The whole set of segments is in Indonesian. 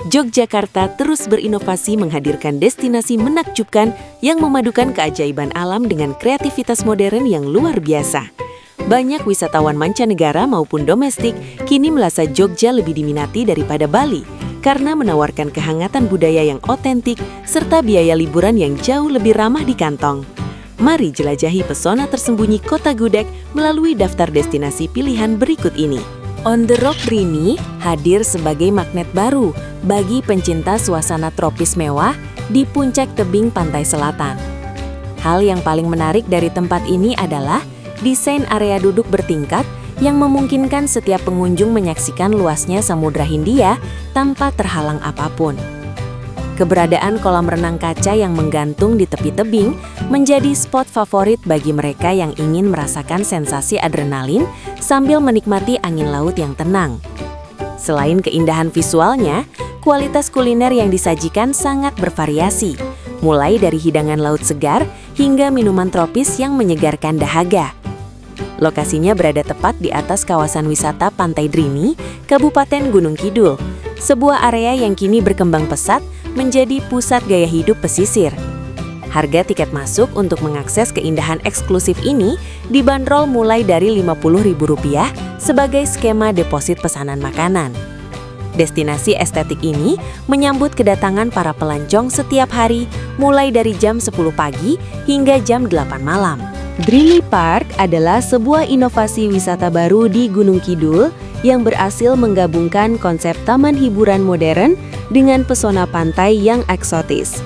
Yogyakarta terus berinovasi menghadirkan destinasi menakjubkan yang memadukan keajaiban alam dengan kreativitas modern yang luar biasa. Banyak wisatawan mancanegara maupun domestik kini merasa Jogja lebih diminati daripada Bali karena menawarkan kehangatan budaya yang otentik serta biaya liburan yang jauh lebih ramah di kantong. Mari jelajahi pesona tersembunyi Kota Gudeg melalui daftar destinasi pilihan berikut ini. On the Rock Drini hadir sebagai magnet baru bagi pencinta suasana tropis mewah di puncak tebing pantai selatan. Hal yang paling menarik dari tempat ini adalah desain area duduk bertingkat yang memungkinkan setiap pengunjung menyaksikan luasnya Samudra Hindia tanpa terhalang apapun. Keberadaan kolam renang kaca yang menggantung di tepi tebing menjadi spot favorit bagi mereka yang ingin merasakan sensasi adrenalin sambil menikmati angin laut yang tenang. Selain keindahan visualnya, kualitas kuliner yang disajikan sangat bervariasi, mulai dari hidangan laut segar hingga minuman tropis yang menyegarkan dahaga. Lokasinya berada tepat di atas kawasan wisata Pantai Drini, Kabupaten Gunung Kidul, sebuah area yang kini berkembang pesat menjadi pusat gaya hidup pesisir. Harga tiket masuk untuk mengakses keindahan eksklusif ini dibanderol mulai dari Rp50.000 sebagai skema deposit pesanan makanan. Destinasi estetik ini menyambut kedatangan para pelancong setiap hari mulai dari jam 10 pagi hingga jam 8 malam. Drini Park adalah sebuah inovasi wisata baru di Gunung Kidul yang berhasil menggabungkan konsep taman hiburan modern dengan pesona pantai yang eksotis.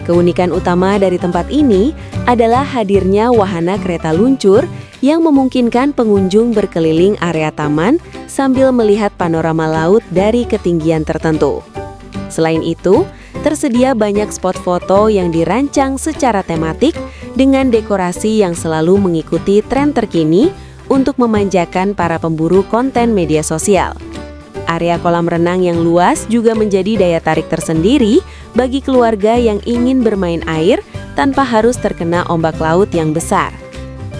Keunikan utama dari tempat ini adalah hadirnya wahana kereta luncur yang memungkinkan pengunjung berkeliling area taman sambil melihat panorama laut dari ketinggian tertentu. Selain itu, tersedia banyak spot foto yang dirancang secara tematik dengan dekorasi yang selalu mengikuti tren terkini untuk memanjakan para pemburu konten media sosial. Area kolam renang yang luas juga menjadi daya tarik tersendiri bagi keluarga yang ingin bermain air tanpa harus terkena ombak laut yang besar.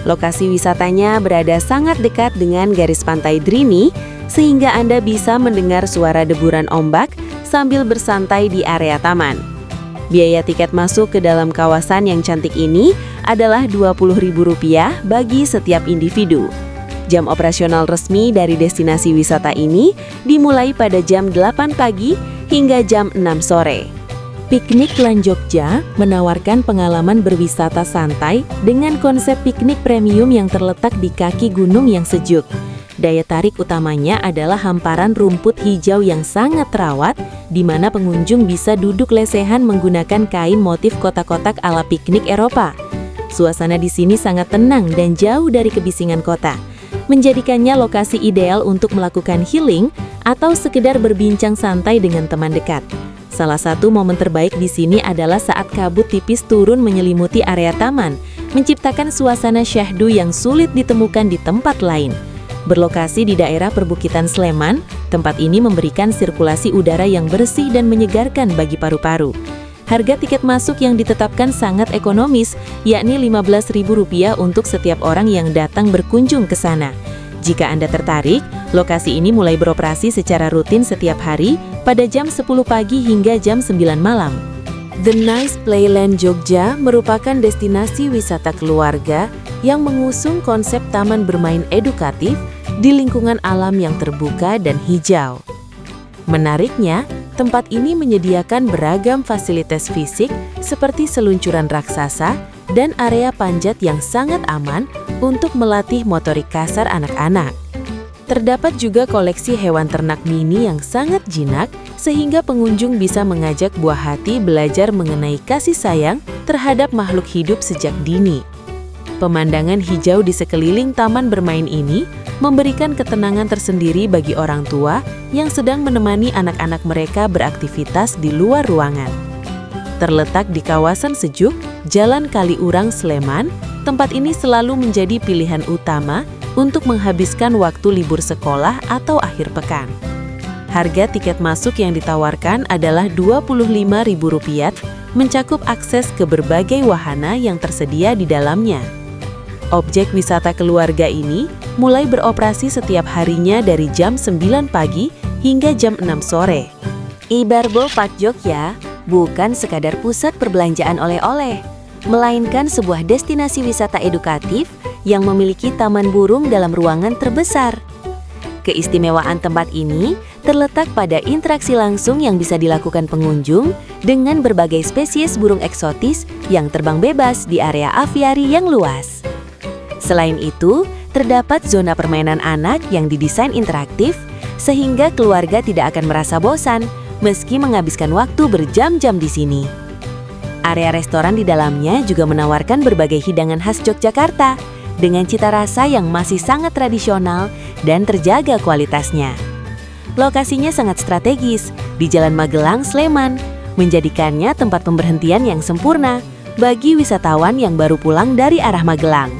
Lokasi wisatanya berada sangat dekat dengan garis pantai Drini, sehingga Anda bisa mendengar suara deburan ombak sambil bersantai di area taman. Biaya tiket masuk ke dalam kawasan yang cantik ini adalah Rp20.000 bagi setiap individu. Jam operasional resmi dari destinasi wisata ini dimulai pada jam 8 pagi hingga jam 6 sore. Piknik Lan Jogja menawarkan pengalaman berwisata santai dengan konsep piknik premium yang terletak di kaki gunung yang sejuk. Daya tarik utamanya adalah hamparan rumput hijau yang sangat terawat, di mana pengunjung bisa duduk lesehan menggunakan kain motif kotak-kotak ala piknik Eropa. Suasana di sini sangat tenang dan jauh dari kebisingan kota, menjadikannya lokasi ideal untuk melakukan healing atau sekedar berbincang santai dengan teman dekat. Salah satu momen terbaik di sini adalah saat kabut tipis turun menyelimuti area taman, menciptakan suasana syahdu yang sulit ditemukan di tempat lain. Berlokasi di daerah perbukitan Sleman, tempat ini memberikan sirkulasi udara yang bersih dan menyegarkan bagi paru-paru. Harga tiket masuk yang ditetapkan sangat ekonomis, yakni Rp15.000 untuk setiap orang yang datang berkunjung ke sana. Jika Anda tertarik, lokasi ini mulai beroperasi secara rutin setiap hari pada jam 10 pagi hingga jam 9 malam. The Nice Playland Jogja merupakan destinasi wisata keluarga yang mengusung konsep taman bermain edukatif di lingkungan alam yang terbuka dan hijau. Menariknya, tempat ini menyediakan beragam fasilitas fisik seperti seluncuran raksasa dan area panjat yang sangat aman untuk melatih motorik kasar anak-anak. Terdapat juga koleksi hewan ternak mini yang sangat jinak sehingga pengunjung bisa mengajak buah hati belajar mengenai kasih sayang terhadap makhluk hidup sejak dini. Pemandangan hijau di sekeliling taman bermain ini memberikan ketenangan tersendiri bagi orang tua yang sedang menemani anak-anak mereka beraktivitas di luar ruangan. Terletak di kawasan sejuk, Jalan Kaliurang, Sleman, tempat ini selalu menjadi pilihan utama untuk menghabiskan waktu libur sekolah atau akhir pekan. Harga tiket masuk yang ditawarkan adalah Rp25.000, mencakup akses ke berbagai wahana yang tersedia di dalamnya. Objek wisata keluarga ini mulai beroperasi setiap harinya dari jam 9 pagi hingga jam 6 sore. Ibarbo Park Jogja bukan sekadar pusat perbelanjaan oleh-oleh, melainkan sebuah destinasi wisata edukatif yang memiliki taman burung dalam ruangan terbesar. Keistimewaan tempat ini terletak pada interaksi langsung yang bisa dilakukan pengunjung dengan berbagai spesies burung eksotis yang terbang bebas di area aviari yang luas. Selain itu, terdapat zona permainan anak yang didesain interaktif sehingga keluarga tidak akan merasa bosan meski menghabiskan waktu berjam-jam di sini. Area restoran di dalamnya juga menawarkan berbagai hidangan khas Yogyakarta dengan cita rasa yang masih sangat tradisional dan terjaga kualitasnya. Lokasinya sangat strategis di Jalan Magelang, Sleman, menjadikannya tempat pemberhentian yang sempurna bagi wisatawan yang baru pulang dari arah Magelang.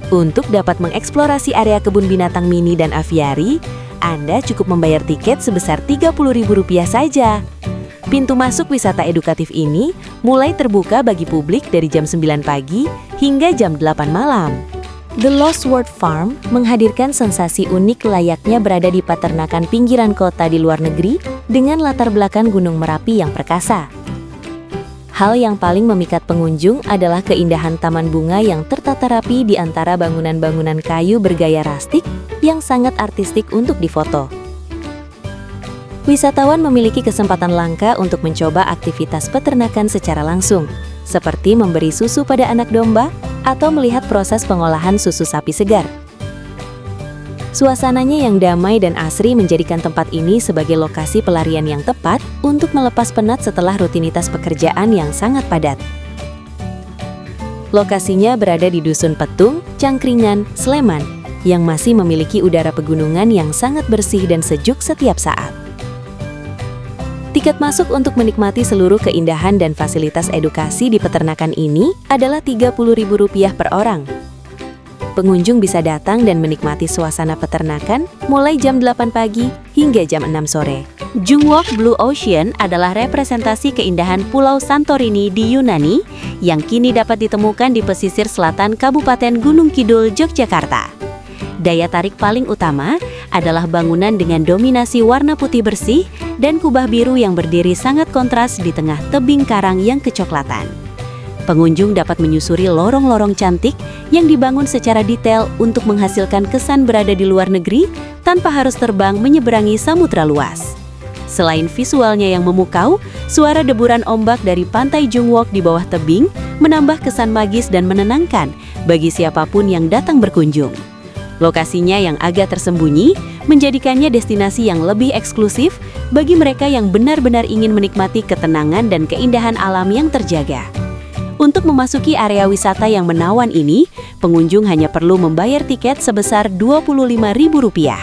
Untuk dapat mengeksplorasi area kebun binatang mini dan aviari, Anda cukup membayar tiket sebesar Rp30.000 saja. Pintu masuk wisata edukatif ini mulai terbuka bagi publik dari jam 9 pagi hingga jam 8 malam. The Lost World Farm menghadirkan sensasi unik layaknya berada di peternakan pinggiran kota di luar negeri dengan latar belakang Gunung Merapi yang perkasa. Hal yang paling memikat pengunjung adalah keindahan taman bunga yang tertata rapi di antara bangunan-bangunan kayu bergaya rustik yang sangat artistik untuk difoto. Wisatawan memiliki kesempatan langka untuk mencoba aktivitas peternakan secara langsung, seperti memberi susu pada anak domba atau melihat proses pengolahan susu sapi segar. Suasananya yang damai dan asri menjadikan tempat ini sebagai lokasi pelarian yang tepat untuk melepas penat setelah rutinitas pekerjaan yang sangat padat. Lokasinya berada di Dusun Petung, Cangkringan, Sleman, yang masih memiliki udara pegunungan yang sangat bersih dan sejuk setiap saat. Tiket masuk untuk menikmati seluruh keindahan dan fasilitas edukasi di peternakan ini adalah Rp30.000 per orang. Pengunjung bisa datang dan menikmati suasana peternakan mulai jam 8 pagi hingga jam 6 sore. Jungwook Blue Ocean adalah representasi keindahan Pulau Santorini di Yunani yang kini dapat ditemukan di pesisir selatan Kabupaten Gunung Kidul, Yogyakarta. Daya tarik paling utama adalah bangunan dengan dominasi warna putih bersih dan kubah biru yang berdiri sangat kontras di tengah tebing karang yang kecoklatan. Pengunjung dapat menyusuri lorong-lorong cantik yang dibangun secara detail untuk menghasilkan kesan berada di luar negeri tanpa harus terbang menyeberangi samudra luas. Selain visualnya yang memukau, suara deburan ombak dari pantai Jungwook di bawah tebing menambah kesan magis dan menenangkan bagi siapapun yang datang berkunjung. Lokasinya yang agak tersembunyi menjadikannya destinasi yang lebih eksklusif bagi mereka yang benar-benar ingin menikmati ketenangan dan keindahan alam yang terjaga. Untuk memasuki area wisata yang menawan ini, pengunjung hanya perlu membayar tiket sebesar Rp25.000.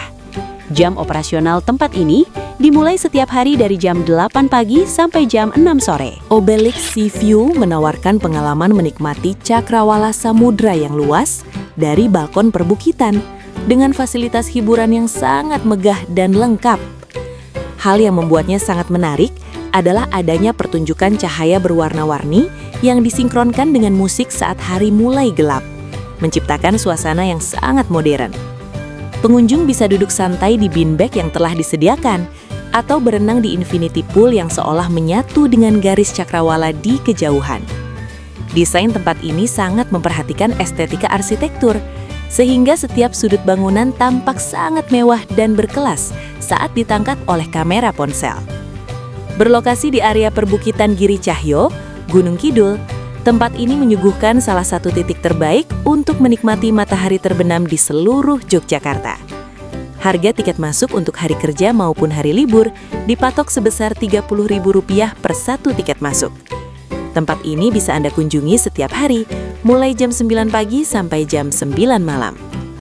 Jam operasional tempat ini dimulai setiap hari dari jam 8 pagi sampai jam 6 sore. Obelix Sea View menawarkan pengalaman menikmati cakrawala samudra yang luas dari balkon perbukitan dengan fasilitas hiburan yang sangat megah dan lengkap. Hal yang membuatnya sangat menarik adalah adanya pertunjukan cahaya berwarna-warni yang disinkronkan dengan musik saat hari mulai gelap, menciptakan suasana yang sangat modern. Pengunjung bisa duduk santai di beanbag yang telah disediakan atau berenang di infinity pool yang seolah menyatu dengan garis cakrawala di kejauhan. Desain tempat ini sangat memperhatikan estetika arsitektur, sehingga setiap sudut bangunan tampak sangat mewah dan berkelas saat ditangkap oleh kamera ponsel. Berlokasi di area perbukitan Giri Cahyo, Gunung Kidul, tempat ini menyuguhkan salah satu titik terbaik untuk menikmati matahari terbenam di seluruh Yogyakarta. Harga tiket masuk untuk hari kerja maupun hari libur dipatok sebesar Rp30.000 per satu tiket masuk. Tempat ini bisa Anda kunjungi setiap hari, mulai jam 9 pagi sampai jam 9 malam.